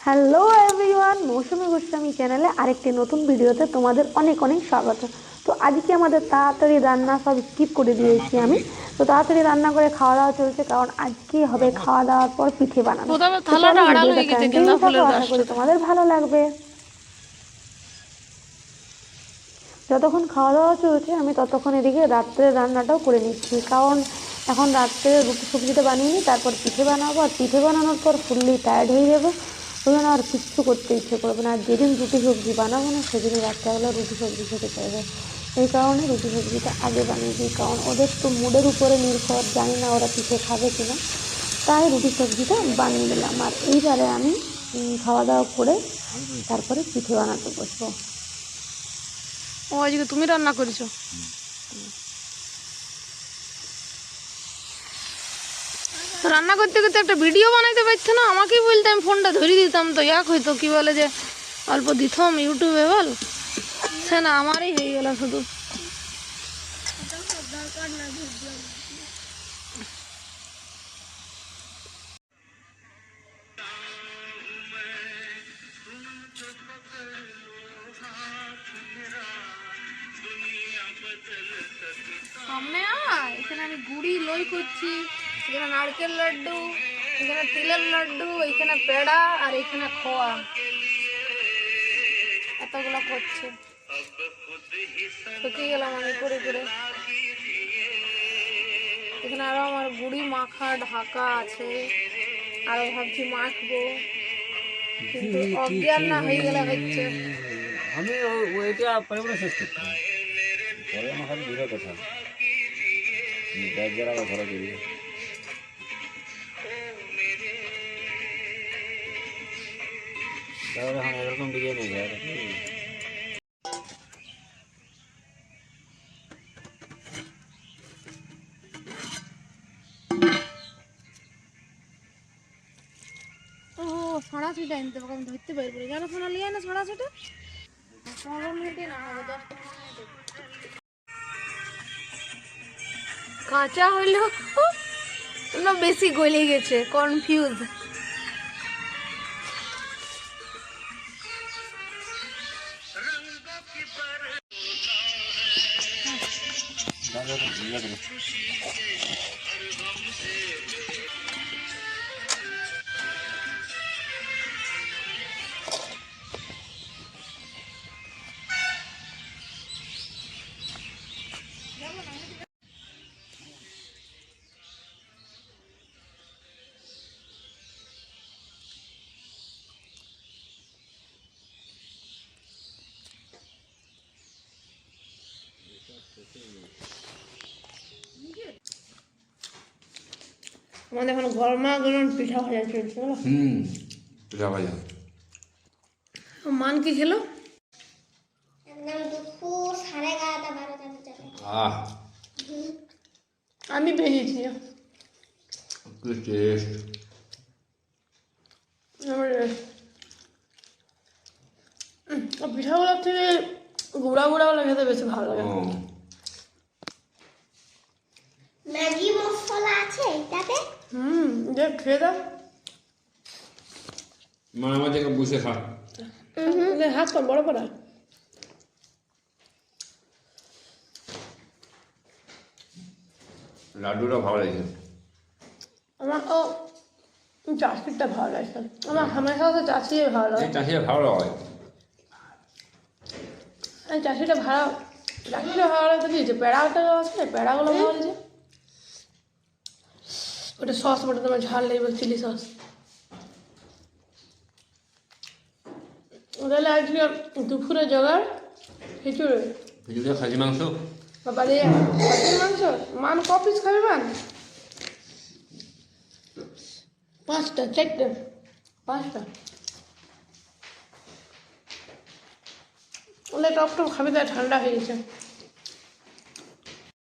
Hello everyone, মৌসুমী গোস্বামী চ্যানেলে আরেকটি নতুন ভিডিওতে তোমাদের অনেক অনেক স্বাগত। তো আজকে আমাদের তাড়াতাড়ি রান্না সব স্কিপ করে দিয়েছি আমি। তো তাড়াতাড়ি রান্না করে খাওয়া দাওয়া চলছে, কারণ আজকে হবে খাওয়া দাওয়ার পর পিঠে বানানো। তো চলো ভিডিওটা কন্টিনিউ থাকো, আশা করি তোমাদের ভালো লাগবে। যতক্ষণ খাওয়া দাওয়া চলছে আমি ততক্ষণ এদিকে রাত্রের রান্নাটাও করে নিচ্ছি, কারণ এখন রাত্রে রুটি সবজিটা বানিয়ে নিই, তারপর পিঠে বানাবো। আর পিঠে বানানোর পর ফুললি টায়ার্ড হয়ে যাবো, ওই জন্য আর কিচ্ছু করতে ইচ্ছে করবে না। আর যেদিন রুটি সবজি বানাবো না সেদিনই রাত্রেবেলা রুটি সবজি খেতে চাইবে। এই কারণে রুটি সবজিটা আগে বানিয়ে দিই, কারণ ওদের তো মুডের উপরে নির্ভর, জানি না ওরা পিঠে খাবে কিনা, তাই রুটি সবজিটা বানিয়ে দিলাম। আর এইবারে আমি খাওয়া দাওয়া করে তারপরে পিঠে বানাতে বসবো। ও আজকে তুমি রান্না করেছো? রান্না করতে করতে একটা ভিডিও বানাইতে পারছো না? আমাকেই বলতে, আমি ফোনটা ধরিয়ে দিতাম, তো এক হইতো কি বলে যে অল্প দিতাম ইউটিউবে, বল সে না আমারই হয়ে গেল শুধু। সামনে আয়, এখানে আমি গুড়ি লই করছি, এখানে নারকেল লাড্ডু, এখানে তিলের লাড্ডু, এখানে পেড়া, আর এখানে খোয়া, এতগুলো করছে। ঠকে গেলাম আমি করে করে। এখানে আরো আমার গুড়ি মাখা ঢাকা আছে, আরো ভাবছি মাখবো, কিন্তু অজ্ঞান না হয়ে গেলে হচ্ছে। আমি ওইটা পরে শেষ করতাম, পরে আমার খালি দূরের কথা ব্যাগ আবার ঘরে বেরিয়ে তাহলে এখন এরকম বিরিয়ানি যায়। ও ছড়া ছিটা আনতে পারবো, আমি ধরতে পারবো না। কেন সোনা লিয়ে না ছড়া ছিটা? 15 মিনিটে না হবে, 10 মিনিটে। কাঁচা হইলেও না বেশি গলে গেছে, কনফিউজ। আমাদের এখন গরমা গরম পিঠা ভাজা চলছে। পিঠা ভাজা মান কি খেলো? আমি ভেজেছি। পিঠাগুলোর থেকে গুঁড়া গুঁড়াগুলো খেতে বেশি ভালো লাগে। ম্যাগি মশলা আছে এটাতে? দেখ খেয়ে দাও। মা আমাদের বসে খা। হাত কর বড় করা। লাড্ডুটা ভালো লাগছে। আমার তো চাষিটা ভালো লাগছে। আমার হামেশা তো চাষি ভালো লাগে। চাষিটা ভালো লাগে। চাষিটা ভালো, চাষিটা ভালো লাগতে দিয়েছে। পেড়াটা আছে, পেড়াগুলো ভালো লাগছে। ওটা সস, ওটা তোমার ঝাল লাগবে, চিলি সস। ওদের আজকে দুপুরে জোগাড় খিচুড়ি, খিচুড়ি, খাসি মাংস। বাবা রে, খাসির মাংস। মান ক পিস খাবে মান? 5টা, 4টা, 5টা। ওলে টপ টপ খাবি, তাই ঠান্ডা হয়ে গেছে।